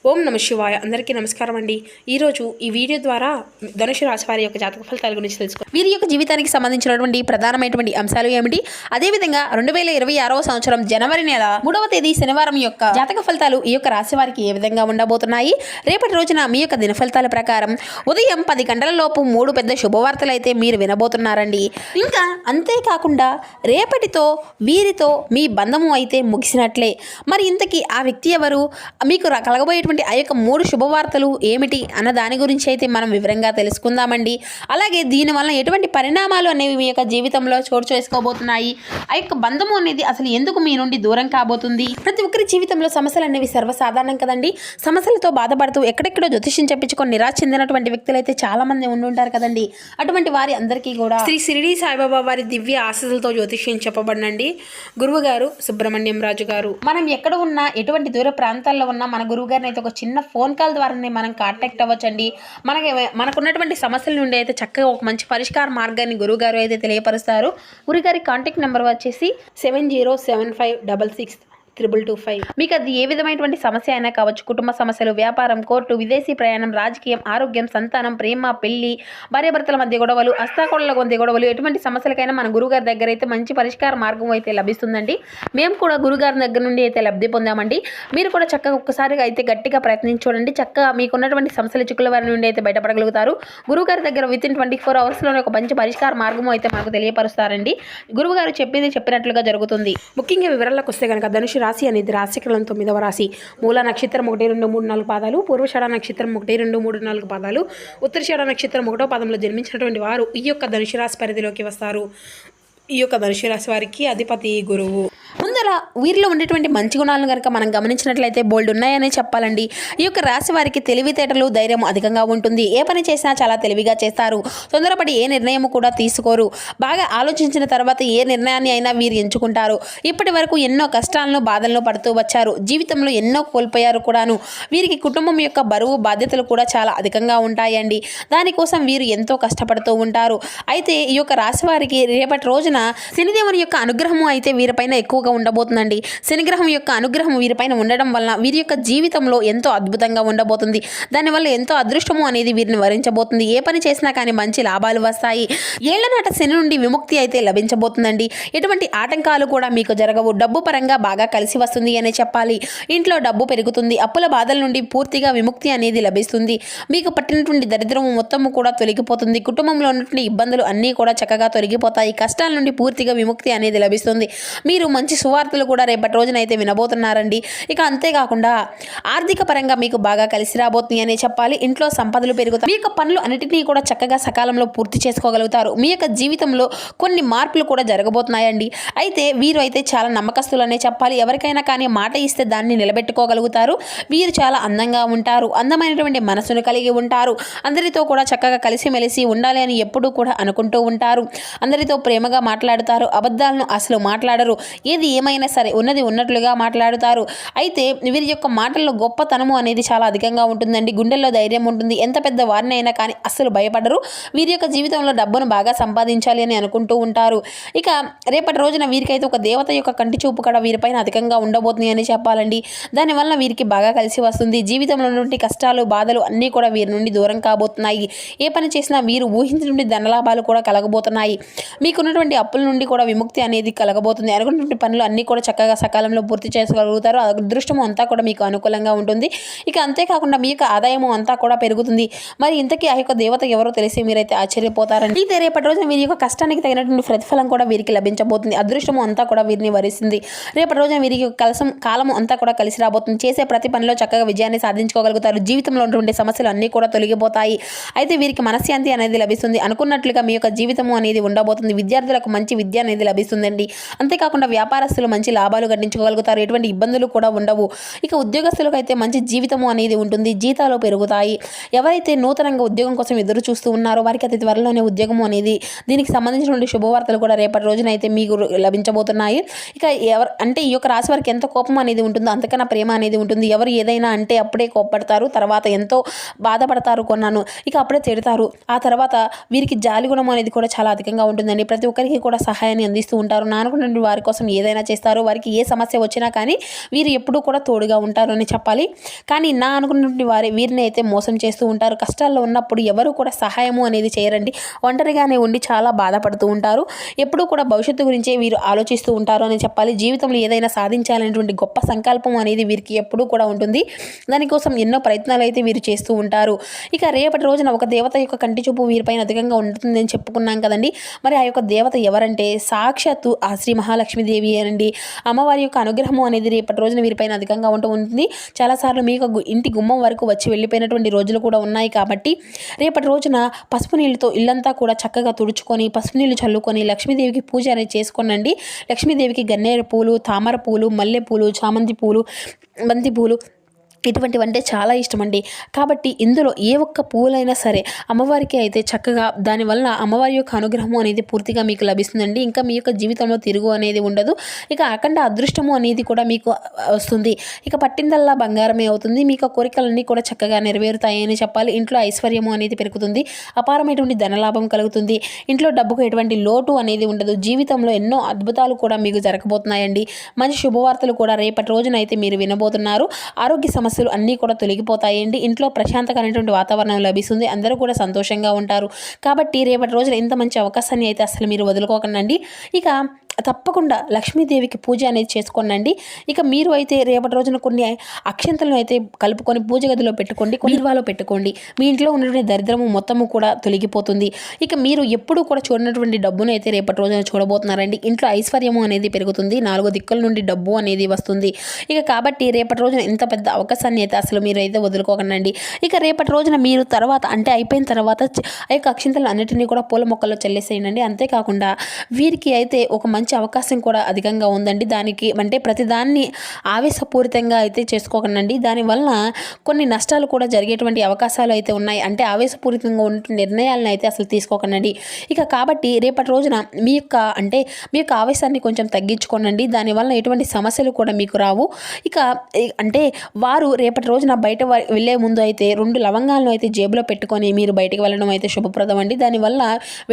ఓం నమ శివాయ. అందరికీ నమస్కారం అండి. ఈరోజు ఈ వీడియో ద్వారా ధనుసు రాశి వారి యొక్క జాతక ఫలితాల గురించి తెలుసుకో. వీరి యొక్క జీవితానికి సంబంధించినటువంటి ప్రధానమైనటువంటి అంశాలు ఏమిటి, అదేవిధంగా 2026వ సంవత్సరం జనవరి నెల 3వ తేదీ శనివారం యొక్క జాతక ఫలితాలు ఈ యొక్క రాశి వారికి ఏ విధంగా ఉండబోతున్నాయి, రేపటి రోజున మీ యొక్క దిన ఫలితాల ప్రకారం ఉదయం 10 గంటల లోపు 3 పెద్ద శుభవార్తలు అయితే మీరు వినబోతున్నారండి. ఇంకా అంతేకాకుండా రేపటితో వీరితో మీ బంధము అయితే ముగిసినట్లే. మరి ఇంతకీ ఆ వ్యక్తి ఎవరు, మీకు కలగబోయే ఆ యొక్క 3 శుభవార్తలు ఏమిటి అన్న దాని గురించి అయితే మనం వివరంగా తెలుసుకుందామండి. అలాగే దీనివల్ల ఎటువంటి పరిణామాలు అనేవి మీ యొక్క జీవితంలో చోటు చేసుకోబోతున్నాయి, ఆ యొక్క బంధము అనేది అసలు ఎందుకు మీ నుండి దూరం కాబోతుంది. ప్రతి ఒక్కరి జీవితంలో సమస్యలు అనేవి సర్వసాధారణం కదండి. సమస్యలతో బాధపడుతూ ఎక్కడెక్కడో జ్యోతిష్యం చెప్పించుకొని నిరాశ చెందినటువంటి వ్యక్తులు అయితే చాలా మంది ఉండుంటారు కదండి. అటువంటి వారి అందరికీ కూడా శ్రీ షిరిడి సాయిబాబా వారి దివ్య ఆశీస్సులతో జ్యోతిష్యం చెప్పబడినండి గురువు గారు సుబ్రహ్మణ్యం రాజు గారు. మనం ఎక్కడ ఉన్నా, ఎటువంటి దూర ప్రాంతాల్లో ఉన్నా మన గురువు గారిని అయితే ఒక చిన్న ఫోన్ కాల్ ద్వారానే మనం కాంటాక్ట్ అవ్వచ్చండి. మనకున్నటువంటి సమస్యల నుండి అయితే చక్కగా ఒక మంచి పరిష్కార మార్గాన్ని గురువుగారు అయితే తెలియపరుస్తారు. గురుగారి కాంటాక్ట్ నెంబర్ వచ్చేసి 7075663225. మీకు అది ఏ విధమైనటువంటి సమస్య అయినా కావచ్చు, కుటుంబ సమస్యలు, వ్యాపారం, కోర్టు, విదేశీ ప్రయాణం, రాజకీయం, ఆరోగ్యం, సంతానం, ప్రేమ, పెళ్లి, భార్యాభర్తల మధ్య గొడవలు, అస్తాకోళ్ల మధ్య గొడవలు, ఎటువంటి సమస్యలకైనా మన గురుగారి దగ్గర అయితే మంచి పరిష్కార మార్గం అయితే లభిస్తుందండి. మేము కూడా గురుగారి దగ్గర నుండి అయితే లబ్ధి పొందామండి. మీరు కూడా చక్కగా ఒక్కసారిగా అయితే గట్టిగా ప్రయత్నించి చూడండి. చక్కగా మీకున్నటువంటి సమస్యల చిక్కుల వారి నుండి అయితే బయటపడగలుగుతారు. గురుగారి దగ్గర వితిన్ 24 అవర్స్లోనే ఒక మంచి పరిష్కార మార్గం అయితే మనకు తెలియపరుస్తారండి. గురువుగారు చెప్పినట్లుగా జరుగుతుంది. ముఖ్యంగా వివరాలకు వస్తే కనుక ధనుసు రాశి అనేది రాశికలం 9వ రాశి. మూల నక్షత్రం 1, 2, 3, 4 పాదాలు, పూర్వషాఢ నక్షత్రం 1, 2, 3, 4 పాదాలు, ఉత్తరషాఢ నక్షత్రం 1వ పాదంలో జన్మించినటువంటి వారు ఈ యొక్క ధనుసు రాశి పరిధిలోకి వస్తారు. ఈ యొక్క ధనుసు రాశి వారికి అధిపతి గురువు. ముందర వీరిలో ఉండేటువంటి మంచి గుణాలను కనుక మనం గమనించినట్లయితే బోల్డ్ ఉన్నాయనే చెప్పాలండి. ఈ యొక్క రాశి వారికి తెలివితేటలు, ధైర్యం అధికంగా ఉంటుంది. ఏ పని చేసినా చాలా తెలివిగా చేస్తారు. తొందరపడి ఏ నిర్ణయం కూడా తీసుకోరు. బాగా ఆలోచించిన తర్వాత ఏ నిర్ణయాన్ని అయినా వీరు ఎంచుకుంటారు. ఇప్పటి వరకు ఎన్నో కష్టాలను, బాధలను పడుతూ వచ్చారు. జీవితంలో ఎన్నో కోల్పోయారు కూడాను. వీరికి కుటుంబం యొక్క బరువు, బాధ్యతలు కూడా చాలా అధికంగా ఉంటాయండి. దానికోసం వీరు ఎంతో కష్టపడుతూ ఉంటారు. అయితే ఈ యొక్క రాశి వారికి రేపటి రోజున శనిదేవుని యొక్క అనుగ్రహము అయితే వీరిపైన ఎక్కువగా ఉండబోతుందండి. శనిగ్రహం యొక్క అనుగ్రహం వీరిపైన ఉండడం వల్ల వీరి యొక్క జీవితంలో ఎంతో అద్భుతంగా ఉండబోతుంది. దానివల్ల ఎంతో అదృష్టము అనేది వీరిని వరించబోతుంది. ఏ పని చేసినా కానీ మంచి లాభాలు వస్తాయి. ఏళ్లనాట శని నుండి విముక్తి అయితే లభించబోతుందండి. ఎటువంటి ఆటంకాలు కూడా మీకు జరగవు. డబ్బు పరంగా బాగా కలిసి వస్తుంది అనే చెప్పాలి. ఇంట్లో డబ్బు పెరుగుతుంది. అప్పుల బాధల నుండి పూర్తిగా విముక్తి అనేది లభిస్తుంది. మీకు పట్టినటువంటి దరిద్రము మొత్తము కూడా తొలగిపోతుంది. కుటుంబంలో ఉన్నటువంటి ఇబ్బందులు అన్నీ కూడా చక్కగా తొలగిపోతాయి. కష్టాల నుండి పూర్తిగా విముక్తి అనేది లభిస్తుంది. మీరు మంచి సువార్తలు కూడా రేపటి రోజున అయితే వినబోతున్నారండి. ఇక అంతేకాకుండా ఆర్థిక పరంగా మీకు బాగా కలిసి రాబోతుంది అనే చెప్పాలి. ఇంట్లో సంపదలు పెరుగుతాయి. మీ యొక్క పనులు అన్నిటినీ కూడా చక్కగా సకాలంలో పూర్తి చేసుకోగలుగుతారు. మీ యొక్క జీవితంలో కొన్ని మార్పులు కూడా జరగబోతున్నాయండి. అయితే వీరు అయితే చాలా నమ్మకస్తులు అనే చెప్పాలి. ఎవరికైనా కానీ మాట ఇస్తే దాన్ని నిలబెట్టుకోగలుగుతారు. వీరు చాలా అందంగా ఉంటారు. అందమైనటువంటి మనసును కలిగి ఉంటారు. అందరితో కూడా చక్కగా కలిసిమెలిసి ఉండాలి అని ఎప్పుడూ కూడా అనుకుంటూ ఉంటారు. అందరితో ప్రేమగా మాట్లాడుతారు. అబద్ధాలను అసలు మాట్లాడరు. ఏది ఏమైనా సరే ఉన్నది ఉన్నట్లుగా మాట్లాడుతారు. అయితే వీరి యొక్క మాటల్లో గొప్పతనము అనేది చాలా అధికంగా ఉంటుందండి. గుండెల్లో ధైర్యం ఉంటుంది. ఎంత పెద్ద వారిని అయినా కానీ అస్సలు భయపడరు. వీరి యొక్క జీవితంలో డబ్బును బాగా సంపాదించాలి అని అనుకుంటూ ఉంటారు. ఇక రేపటి రోజున వీరికైతే ఒక దేవత యొక్క కంటి చూపు కూడా వీరిపైన అధికంగా ఉండబోతుంది అని చెప్పాలండి. దానివల్ల వీరికి బాగా కలిసి వస్తుంది. జీవితంలో నుండి కష్టాలు, బాధలు అన్నీ కూడా వీరి నుండి దూరం కాబోతున్నాయి. ఏ పని చేసినా వీరు ఊహించినటువంటి ధనలాభాలు కూడా కలగబోతున్నాయి. మీకున్నటువంటి అప్పుల నుండి కూడా విముక్తి అనేది కలగబోతుంది. అనుకున్నటువంటి పనులు అన్నీ కూడా చక్కగా సకాలంలో పూర్తి చేసుకోగలుగుతారు. అదృష్టము అంతా కూడా మీకు అనుకూలంగా ఉంటుంది. ఇక అంతేకాకుండా మీ యొక్క ఆదాయము అంతా కూడా పెరుగుతుంది. మరి ఇంతకీ ఆ యొక్క దేవత ఎవరో తెలిసి మీరైతే ఆశ్చర్యపోతారండి. అయితే రేపటి రోజున వీరి యొక్క కష్టానికి తగినటువంటి ప్రతిఫలం కూడా వీరికి లభించబోతుంది. అదృష్టము అంతా కూడా వీరిని వరిస్తుంది. రేపటి రోజున వీరికి కాలము అంతా కూడా కలిసి రాబోతుంది. చేసే ప్రతి పనిలో చక్కగా విజయాన్ని సాధించుకోగలుగుతారు. జీవితంలో ఉన్నటువంటి సమస్యలు అన్నీ కూడా తొలగిపోతాయి. అయితే వీరికి మనశ్శాంతి అనేది లభిస్తుంది. అనుకున్నట్లుగా మీ యొక్క జీవితము అనేది ఉండబోతుంది. విద్యార్థులకు మంచి విద్య అనేది లభిస్తుందండి. అంతేకాకుండా వ్యాపారస్తులు మంచి లాభాలు గడించుకోగలుగుతారు. ఎటువంటి ఇబ్బందులు కూడా ఉండవు. ఇక ఉద్యోగస్తులకు అయితే మంచి జీవితము అనేది ఉంటుంది. జీతాలు పెరుగుతాయి. ఎవరైతే నూతనంగా ఉద్యోగం కోసం ఎదురు చూస్తూ ఉన్నారో వారికి అతి త్వరలోనే ఉద్యోగము అనేది, దీనికి సంబంధించినటువంటి శుభవార్తలు కూడా రేపటి రోజున అయితే మీకు లభించబోతున్నాయి. ఇక ఈ యొక్క రాశి వారికి ఎంత కోపం అనేది ఉంటుందో అంతకన్నా ప్రేమ అనేది ఉంటుంది. ఎవరు ఏదైనా అంటే అప్పుడే కోప్పడతారు. తర్వాత ఎంతో బాధపడతారు కొన్నాను. ఇక అప్పుడే తిడతారు. ఆ తర్వాత వీరికి జాలి గుణం అనేది కూడా చాలా అధికంగా ఉంటుందండి. ప్రతి ఒక్కరికి కూడా సహాయాన్ని అందిస్తూ ఉంటారు. నానుకున్న వారి కోసం ఏదైనా ఏదైనా చేస్తారు. వారికి ఏ సమస్య వచ్చినా కానీ వీరు ఎప్పుడూ కూడా తోడుగా ఉంటారు అని చెప్పాలి. కానీ నా అనుకున్నటువంటి వీరిని అయితే మోసం చేస్తూ ఉంటారు. కష్టాల్లో ఉన్నప్పుడు ఎవరు కూడా సహాయము అనేది చేయరండి. ఒంటరిగానే ఉండి చాలా బాధపడుతూ ఉంటారు. ఎప్పుడూ కూడా భవిష్యత్తు గురించే వీరు ఆలోచిస్తూ ఉంటారు అని చెప్పాలి. జీవితంలో ఏదైనా సాధించాలనేటువంటి గొప్ప సంకల్పం అనేది వీరికి ఎప్పుడూ కూడా ఉంటుంది. దానికోసం ఎన్నో ప్రయత్నాలు అయితే వీరు చేస్తూ ఉంటారు. ఇక రేపటి రోజున ఒక దేవత యొక్క కంటి చూపు వీరిపైన అధికంగా ఉంటుందని చెప్పుకున్నాం కదండి. మరి ఆ యొక్క దేవత ఎవరంటే సాక్షాత్తు ఆ శ్రీ మహాలక్ష్మీదేవి అనండి. అమ్మవారి యొక్క అనుగ్రహము అనేది రేపటి రోజున వీరిపైన అధికంగా ఉంటుంది. చాలాసార్లు మీకు ఇంటి గుమ్మం వరకు వచ్చి వెళ్ళిపోయినటువంటి రోజులు కూడా ఉన్నాయి. కాబట్టి రేపటి రోజున పసుపు నీళ్ళతో ఇల్లంతా కూడా చక్కగా తుడుచుకొని పసుపు నీళ్ళు చల్లుకొని లక్ష్మీదేవికి పూజ అనేది చేసుకోనండి. లక్ష్మీదేవికి గన్నేరు పూలు, తామర పూలు, మల్లె పూలు, చామంతి పూలు, బంతి పూలు ఇటువంటివంటే చాలా ఇష్టమండి. కాబట్టి ఇందులో ఏ ఒక్క పూలైనా సరే అమ్మవారికి అయితే చక్కగా దానివల్ల అమ్మవారి యొక్క అనుగ్రహము అనేది పూర్తిగా మీకు లభిస్తుందండి. ఇంకా మీ యొక్క జీవితంలో తిరుగు అనేది ఉండదు. ఇక అఖండ అదృష్టము అనేది కూడా మీకు వస్తుంది. ఇక పట్టిందల్లా బంగారమే అవుతుంది. మీకు కోరికలన్నీ కూడా చక్కగా నెరవేరుతాయని చెప్పాలి. ఇంట్లో ఐశ్వర్యము అనేది పెరుగుతుంది. అపారమైనటువంటి ధనలాభం కలుగుతుంది. ఇంట్లో డబ్బుకు ఎటువంటి లోటు అనేది ఉండదు. జీవితంలో ఎన్నో అద్భుతాలు కూడా మీకు జరగబోతున్నాయండి. మంచి శుభవార్తలు కూడా రేపటి రోజున అయితే మీరు వినబోతున్నారు. ఆరోగ్య సమస్యలు అన్నీ కూడా తొలగిపోతాయండి. ఇంట్లో ప్రశాంతకరమైనటువంటి వాతావరణం లభిస్తుంది. అందరూ కూడా సంతోషంగా ఉంటారు. కాబట్టి రేపటి రోజున ఇంత మంచి అవకాశాన్ని అయితే అసలు మీరు వదులుకోకండి. ఇక తప్పకుండా లక్ష్మీదేవికి పూజ అనేది చేసుకోండి. ఇక మీరు అయితే రేపటి రోజున కొన్ని అక్షంతలను అయితే కలుపుకొని పూజ గదిలో పెట్టుకోండి, బీరువాలో పెట్టుకోండి. మీ ఇంట్లో ఉన్నటువంటి దరిద్రము మొత్తము కూడా తొలగిపోతుంది. ఇక మీరు ఎప్పుడూ కూడా చూడనటువంటి డబ్బును అయితే రేపటి రోజున చూడబోతున్నారండి. ఇంట్లో ఐశ్వర్యము అనేది పెరుగుతుంది. 4 దిక్కుల నుండి డబ్బు అనేది వస్తుంది. ఇక కాబట్టి రేపటి రోజున ఇంత పెద్ద అవకాశాన్ని అయితే అసలు మీరు అయితే వదులుకోకండి. ఇక రేపటి రోజున మీరు తర్వాత అంటే అయిపోయిన తర్వాత ఆ యొక్క అక్షంతలు అన్నిటినీ కూడా పూల మొక్కల్లో చల్లేసేయండి. అంతేకాకుండా వీరికి అయితే ఒక మంచి అవకాశం కూడా అధికంగా ఉందండి. దానికి అంటే ప్రతిదాన్ని ఆవేశపూరితంగా అయితే చేసుకోకండి. దానివల్ల కొన్ని నష్టాలు కూడా జరిగేటువంటి అవకాశాలు అయితే ఉన్నాయి. అంటే ఆవేశపూరితంగా ఉన్న నిర్ణయాలను అయితే అసలు తీసుకోకండి. ఇక కాబట్టి రేపటి రోజున మీ యొక్క ఆవేశాన్ని కొంచెం తగ్గించుకోనండి. దానివల్ల ఎటువంటి సమస్యలు కూడా మీకు రావు. ఇక అంటే వారు రేపటి రోజున బయట వెళ్ళే ముందు అయితే 2 లవంగాలను అయితే జేబులో పెట్టుకొని మీరు బయటకు వెళ్ళడం అయితే శుభప్రదం అండి. దానివల్ల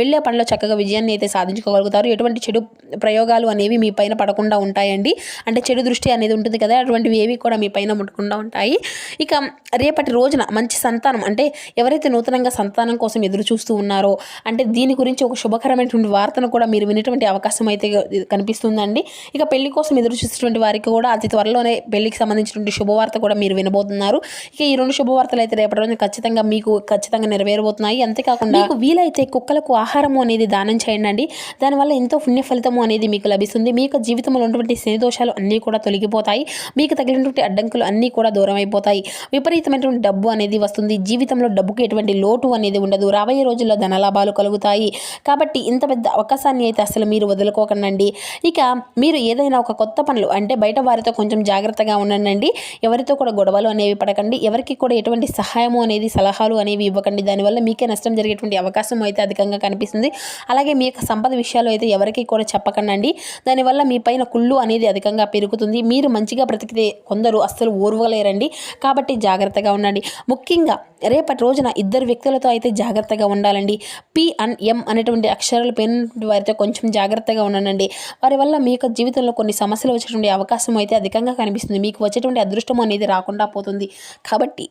వెళ్ళే పనిలో చక్కగా విజయాన్ని అయితే సాధించుకోగలుగుతారు. ఎటువంటి చెడు ప్రయోగాలు అనేవి మీ పైన పడకుండా ఉంటాయండి. అంటే చెడు దృష్టి అనేది ఉంటుంది కదా, అటువంటివి ఏవి కూడా మీ పైన ముట్టకుండా ఉంటాయి. ఇక రేపటి రోజున మంచి సంతానం అంటే ఎవరైతే నూతనంగా సంతానం కోసం ఎదురు చూస్తూ ఉన్నారో అంటే దీని గురించి ఒక శుభకరమైనటువంటి వార్తను కూడా మీరు వినేటువంటి అవకాశం అయితే కనిపిస్తుందండి. ఇక పెళ్లి కోసం ఎదురు చూసేటువంటి వారికి కూడా అతి త్వరలోనే పెళ్లికి సంబంధించినటువంటి శుభవార్త కూడా మీరు వినబోతున్నారు. ఇక ఈ 2 శుభవార్తలు అయితే రేపటి రోజున ఖచ్చితంగా నెరవేరబోతున్నాయి. అంతేకాకుండా మీకు వీలైతే కుక్కలకు ఆహారము అనేది దానం చేయండి. దానివల్ల ఎంతో పుణ్య ఫలితము అనేది మీకు లభిస్తుంది. మీ యొక్క జీవితంలో ఉన్నటువంటి శని దోషాలు అన్నీ కూడా తొలగిపోతాయి. మీకు తగిలినటువంటి అడ్డంకులు అన్నీ కూడా దూరం అయిపోతాయి. విపరీతమైనటువంటి డబ్బు అనేది వస్తుంది. జీవితంలో డబ్బుకి ఎటువంటి లోటు అనేది ఉండదు. రాబోయే రోజుల్లో ధనలాభాలు కలుగుతాయి. కాబట్టి ఇంత పెద్ద అవకాశాన్ని అయితే అసలు మీరు వదులుకోకండి. ఇక మీరు ఏదైనా ఒక కొత్త పనులు అంటే బయట వారితో కొంచెం జాగ్రత్తగా ఉండండి. ఎవరితో కూడా గొడవలు అనేవి పడకండి. ఎవరికి కూడా ఎటువంటి సహాయము అనేది సలహాలు అనేవి ఇవ్వకండి. దానివల్ల మీకే నష్టం జరిగేటువంటి అవకాశం అయితే అధికంగా కనిపిస్తుంది. అలాగే మీ యొక్క సంపద విషయాలు అయితే ఎవరికి కూడా చెప్పకండి. దానివల్ల మీ పైన కుళ్ళు అనేది అధికంగా పెరుగుతుంది. మీరు మంచిగా బ్రతికితే కొందరు అస్సలు ఓర్వలేరండి. కాబట్టి జాగ్రత్తగా ఉండండి. ముఖ్యంగా రేపటి రోజున 2 వ్యక్తులతో అయితే జాగ్రత్తగా ఉండాలండి. P&M అనేటువంటి అక్షరాలు పేరున్నటువంటి వారితో కొంచెం జాగ్రత్తగా ఉండండి. వారి వల్ల మీ యొక్క జీవితంలో కొన్ని సమస్యలు వచ్చేటువంటి అవకాశం అయితే అధికంగా కనిపిస్తుంది. మీకు వచ్చేటువంటి అదృష్టం అనేది రాకుండా పోతుంది. కాబట్టి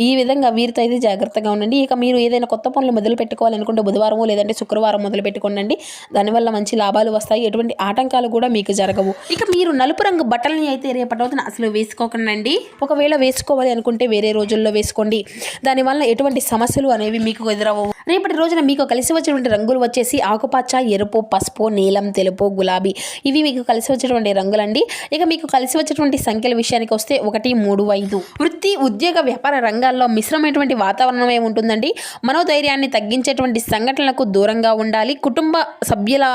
ఈ విధంగా వీరితో అయితే జాగ్రత్తగా ఉండండి. ఇక మీరు ఏదైనా కొత్త పనులు మొదలు పెట్టుకోవాలనుకుంటే బుధవారం లేదంటే శుక్రవారం మొదలు పెట్టుకోండి. దానివల్ల మంచి లాభాలు వస్తాయి. ఎటువంటి ఆటంకాలు కూడా మీకు జరగవు. ఇక మీరు నలుపు రంగు బట్టలని అయితే రేపటి రోజున అసలు వేసుకోకండి. ఒకవేళ వేసుకోవాలి అనుకుంటే వేరే రోజుల్లో వేసుకోండి. దానివల్ల ఎటువంటి సమస్యలు అనేవి మీకు ఎదురవ్వవు. రేపటి రోజున మీకు కలిసి వచ్చేటువంటి రంగులు వచ్చేసి ఆకుపచ్చ, ఎరుపు, పసుపు, నీలం, తెలుపు, గులాబీ. ఇవి మీకు కలిసి వచ్చేటువంటి రంగులండి. ఇక మీకు కలిసి వచ్చేటువంటి సంఖ్యల విషయానికి వస్తే 1, 3, 5. వృత్తి, ఉద్యోగ, వ్యాపార రంగాల్లో మిశ్రమైనటువంటి వాతావరణమే ఉంటుందండి. మనోధైర్యాన్ని తగ్గించేటువంటి సంఘటనలకు దూరంగా ఉండాలి. కుటుంబ సభ్యుల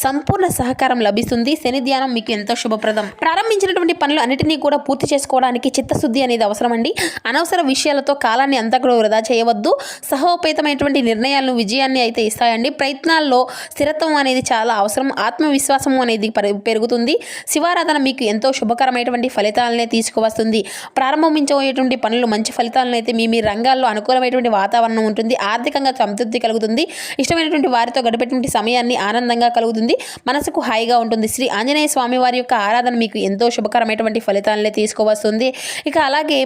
సంపూర్ణ సహకారం లభిస్తుంది. శని ధ్యానం మీకు ఎంతో శుభప్రదం. ప్రారంభించినటువంటి పనులు అన్నిటినీ కూడా పూర్తి చేసుకోవడానికి చిత్తశుద్ధి అనేది అవసరం అండి. అనవసర విషయాలతో కాలాన్ని అంతా కూడా వృధా చేయవద్దు. సహోపేతమైనటువంటి నిర్ణయం నిర్ణయాలను విజయాన్ని అయితే ఇస్తాయండి. ప్రయత్నాల్లో స్థిరత్వం అనేది చాలా అవసరం. ఆత్మవిశ్వాసం అనేది పెరుగుతుంది. శివారాధన మీకు ఎంతో శుభకరమైనటువంటి ఫలితాలనే తీసుకువస్తుంది. ప్రారంభించబోయేటువంటి పనులు మంచి ఫలితాలను అయితే మీ రంగాల్లో అనుకూలమైనటువంటి వాతావరణం ఉంటుంది. ఆర్థికంగా సంతృప్తి కలుగుతుంది. ఇష్టమైనటువంటి వారితో గడిపేటువంటి సమయాన్ని ఆనందంగా కలుగుతుంది. మనసుకు హాయిగా ఉంటుంది. శ్రీ ఆంజనేయ స్వామి వారి యొక్క ఆరాధన మీకు ఎంతో శుభకరమైనటువంటి ఫలితాలనే తీసుకువస్తుంది. ఇక అలాగే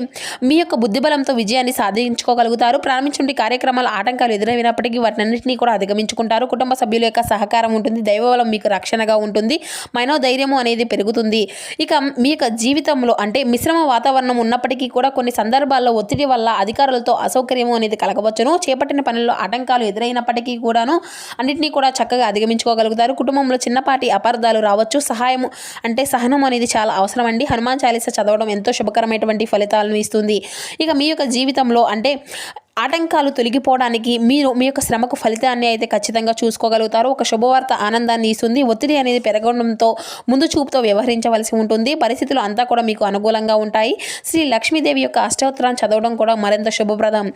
మీ యొక్క బుద్ధిబలంతో విజయాన్ని సాధించుకోగలుగుతారు. ప్రారంభించిన కార్యక్రమాల ఆటంకాలు ఎదురైనప్పటికీ వాటినన్నింటినీ కూడా అధిగమించుకుంటారు. కుటుంబ సభ్యుల యొక్క సహకారం ఉంటుంది. దైవబలం మీకు రక్షణగా ఉంటుంది. మనోధైర్యము అనేది పెరుగుతుంది. ఇక మీ యొక్క జీవితంలో అంటే మిశ్రమ వాతావరణం ఉన్నప్పటికీ కూడా కొన్ని సందర్భాల్లో ఒత్తిడి వల్ల అధికారులతో అసౌకర్యము అనేది కలగవచ్చును. చేపట్టిన పనుల్లో ఆటంకాలు ఎదురైనప్పటికీ కూడాను అన్నింటినీ కూడా చక్కగా అధిగమించుకోగలుగుతారు. కుటుంబంలో చిన్నపాటి అపార్థాలు రావచ్చు. సహాయము అంటే సహనం అనేది చాలా అవసరం అండి. హనుమాన్ చాలీసా చదవడం ఎంతో శుభకరమైనటువంటి ఫలితాలను ఇస్తుంది. ఇక మీ యొక్క జీవితంలో అంటే ఆటంకాలు తొలగిపోవడానికి మీరు మీ యొక్క శ్రమకు ఫలితాన్ని అయితే ఖచ్చితంగా చూసుకోగలుగుతారు. ఒక శుభవార్త ఆనందాన్ని ఇస్తుంది. ఒత్తిడి అనేది పెరగడంతో ముందు చూపుతో వ్యవహరించవలసి ఉంటుంది. పరిస్థితులు అంతా కూడా మీకు అనుకూలంగా ఉంటాయి. శ్రీ లక్ష్మీదేవి యొక్క అష్టోత్తరాన్ని చదవడం కూడా మరింత శుభప్రదం.